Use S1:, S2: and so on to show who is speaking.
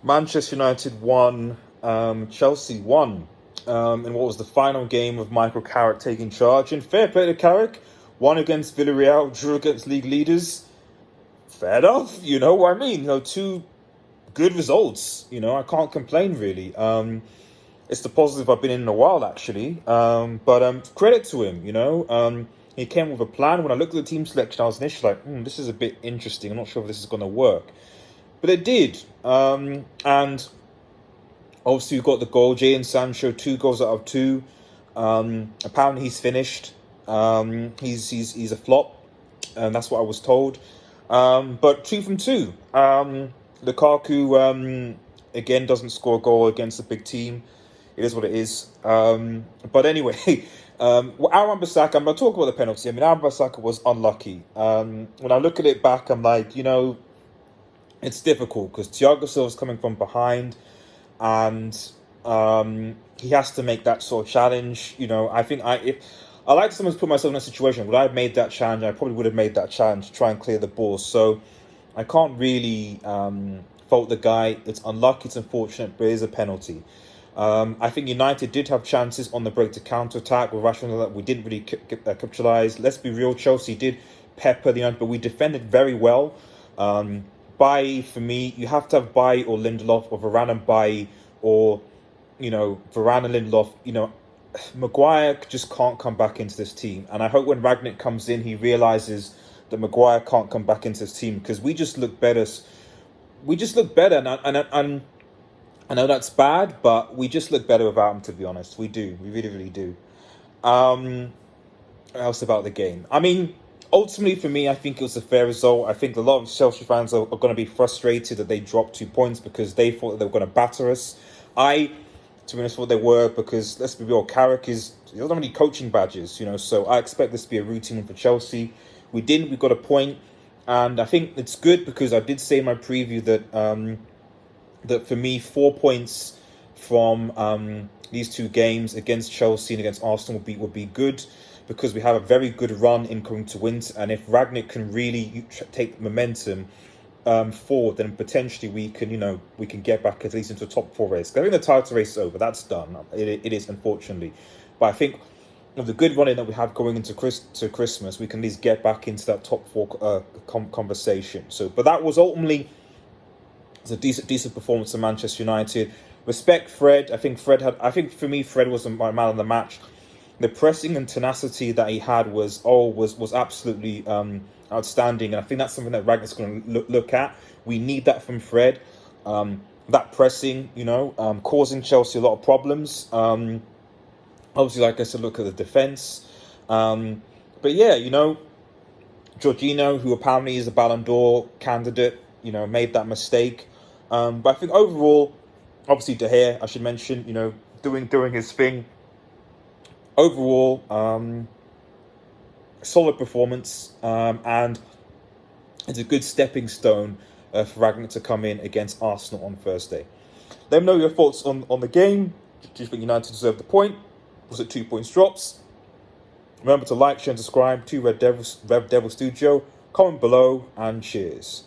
S1: Manchester United won, Chelsea won, in what was the final game of Michael Carrick taking charge. And fair play to Carrick, won against Villarreal, drew against league leaders. Fair enough, you know what I mean? Two good results. I can't complain really. It's the positive I've been in a while actually. But credit to him. He came with a plan. When I looked at the team selection, I was initially like, this is a bit interesting. I'm not sure if this is going to work. But it did. And obviously we got the goal. Jadon Sancho, 2 goals out of 2. Apparently he's finished. He's a flop. And that's what I was told. But 2 from 2. Lukaku, again, doesn't score a goal against a big team. It is what it is. But anyway, Aaron Bissaka, I'm going to talk about the penalty. Aaron Bissaka was unlucky. When I look at it back, I'm like, it's difficult because Thiago Silva's coming from behind and he has to make that sort of challenge. I think if I like someone to put myself in a situation, would I have made that challenge? I probably would have made that challenge to try and clear the ball. So I can't really fault the guy. It's unlucky, it's unfortunate, but it is a penalty. I think United did have chances on the break to counter-attack with Rashford that we didn't really capitalize. Let's be real, Chelsea did pepper the United, but we defended very well. Bailly, for me, you have to have Bailly or Lindelof or Varane and Bailly or, Varane and Lindelof. Maguire just can't come back into this team. And I hope when Rangnick comes in, he realises that Maguire can't come back into this team because we just look better. And I know that's bad, but we just look better without him, to be honest. We do. We really, really do. What else about the game? Ultimately, for me, I think it was a fair result. I think a lot of Chelsea fans are going to be frustrated that they dropped 2 points because they thought that they were going to batter us. To be honest, thought they were because, let's be real, Carrick he doesn't have any coaching badges, so I expect this to be a routine win for Chelsea. We didn't. We got a point. And I think it's good because I did say in my preview that for me, 4 points from these 2 games against Chelsea and against Arsenal would be good because we have a very good run in coming to wins. And if Rangnick can really take momentum forward, then potentially we can get back at least into a top 4 race. I think the title race is over. That's done. It is, unfortunately. But I think of the good running that we have going into Christmas, we can at least get back into that top 4 conversation. But that was ultimately a decent performance of Manchester United. Respect Fred. I think for me, Fred was my man of the match. The pressing and tenacity that he had was absolutely outstanding, and I think that's something that Rangnick's going to look at. We need that from Fred. That pressing, causing Chelsea a lot of problems. Obviously, like I said, look at the defense. But yeah, Jorginho, who apparently is a Ballon d'Or candidate, made that mistake. But I think overall, obviously De Gea, I should mention, doing his thing. Overall, solid performance, and it's a good stepping stone for Rangnick to come in against Arsenal on Thursday. Let me know your thoughts on the game. Do you think United deserved the point? Was it 2 points drops? Remember to like, share and subscribe to Red Devil Studio. Comment below and cheers.